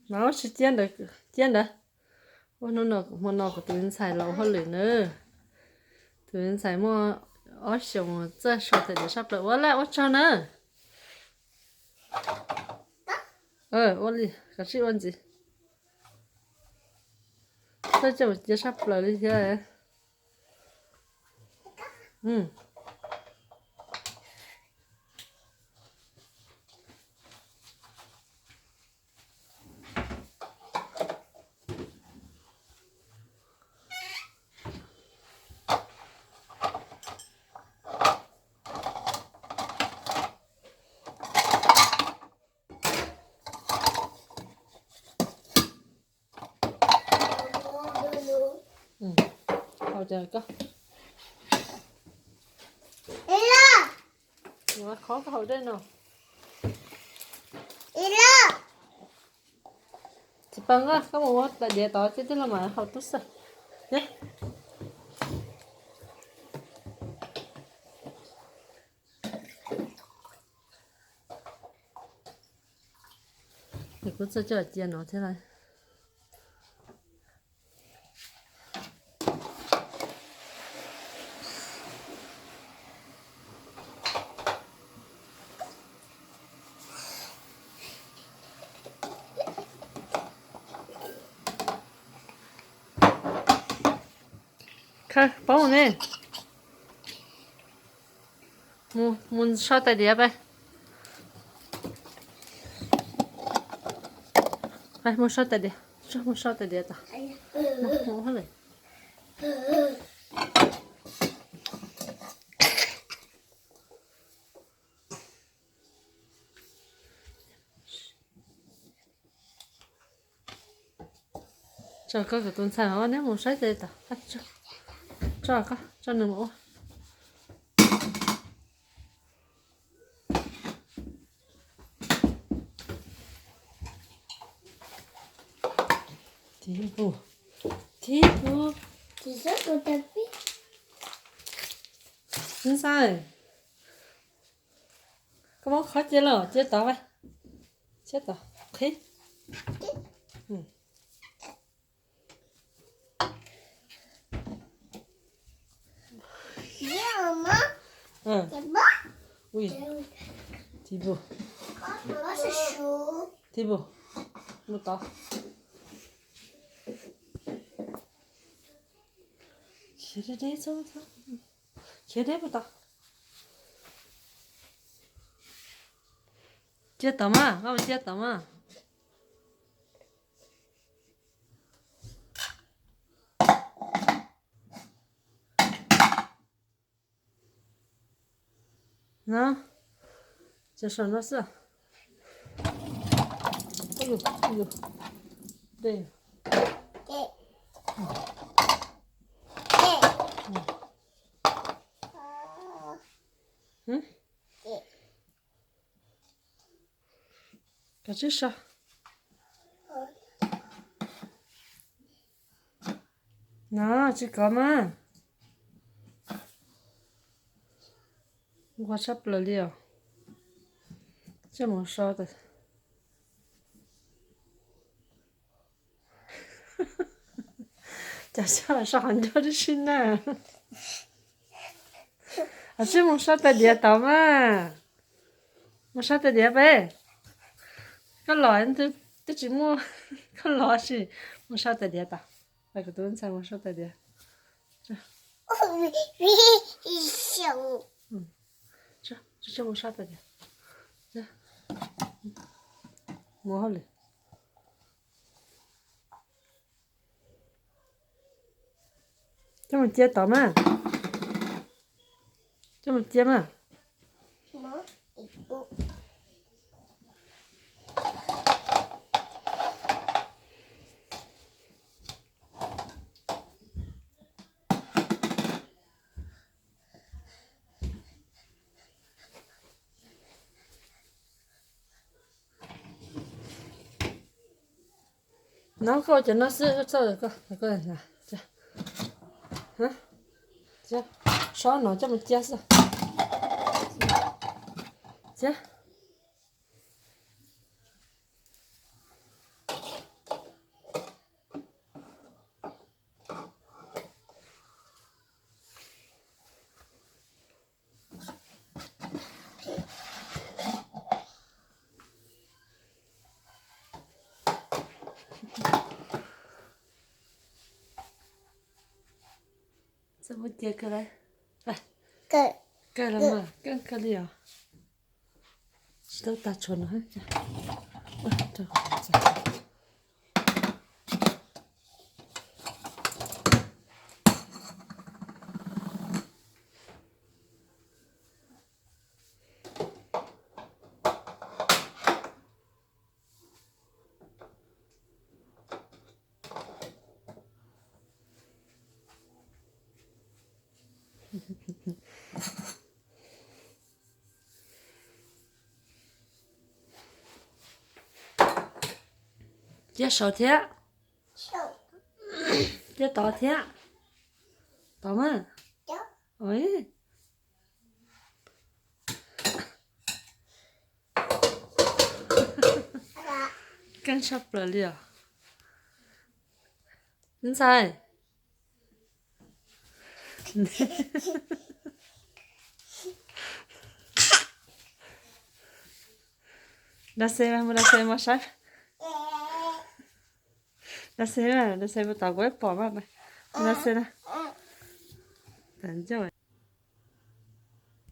nó sẽ chén được ô nó có tụi xài lâu hơn lửa nữa tụi xài mua ở xong giờ sau thì để sắp được quá lại quá cho nữa ô đi cái gì ăn gì sao cho một sắp lại đi chơi好这个我khó cái hậu đây nào chị bằng á có một tại địa tỏ chứ tức là mà hậu tốt sao nhé thì cũng sẽ cho chị nó thế này帮我呢，我烧在碟呗，来，我烧在碟，我烧在碟的，我好嘞。这个炖菜我那我烧在的，这个这能我。第步，只是我的背。你啥？干嘛快接了？接到呗，接到，可以。要吗？什么？喂，第步，我是鼠。第步，我到。现在得走，现在不到。接到嘛，我接到嘛。那，这上那是。哎呦，对。这是。那这个嘛，我差不多了，这么烧的。这下是很多的事呢。啊，这么烧的碟到嘛？我烧的碟呗。cái loại tôi chỉ mua cái loại gì mua sao tại địa ta phải cái tuấn sang mua sao tại địa cho mua sao tại địa mua hết rồi cho mình chia tỏ mà cho mình chia mà nó coi cho nó sẽ sao được coi này nè hả chứ sao nó cho mình chia sao chứ 怎么点过来？来，盖盖了嘛，盖盖了呀。石头打穿了，这，哇，这好这。这烧天，手这倒天，倒嘛，脚哎，啊干啥不了？你猜？Đã xem mà đã xem mà sai đã xem mà đã xem mà tao quét bỏ mà này đã xem nè tận rồi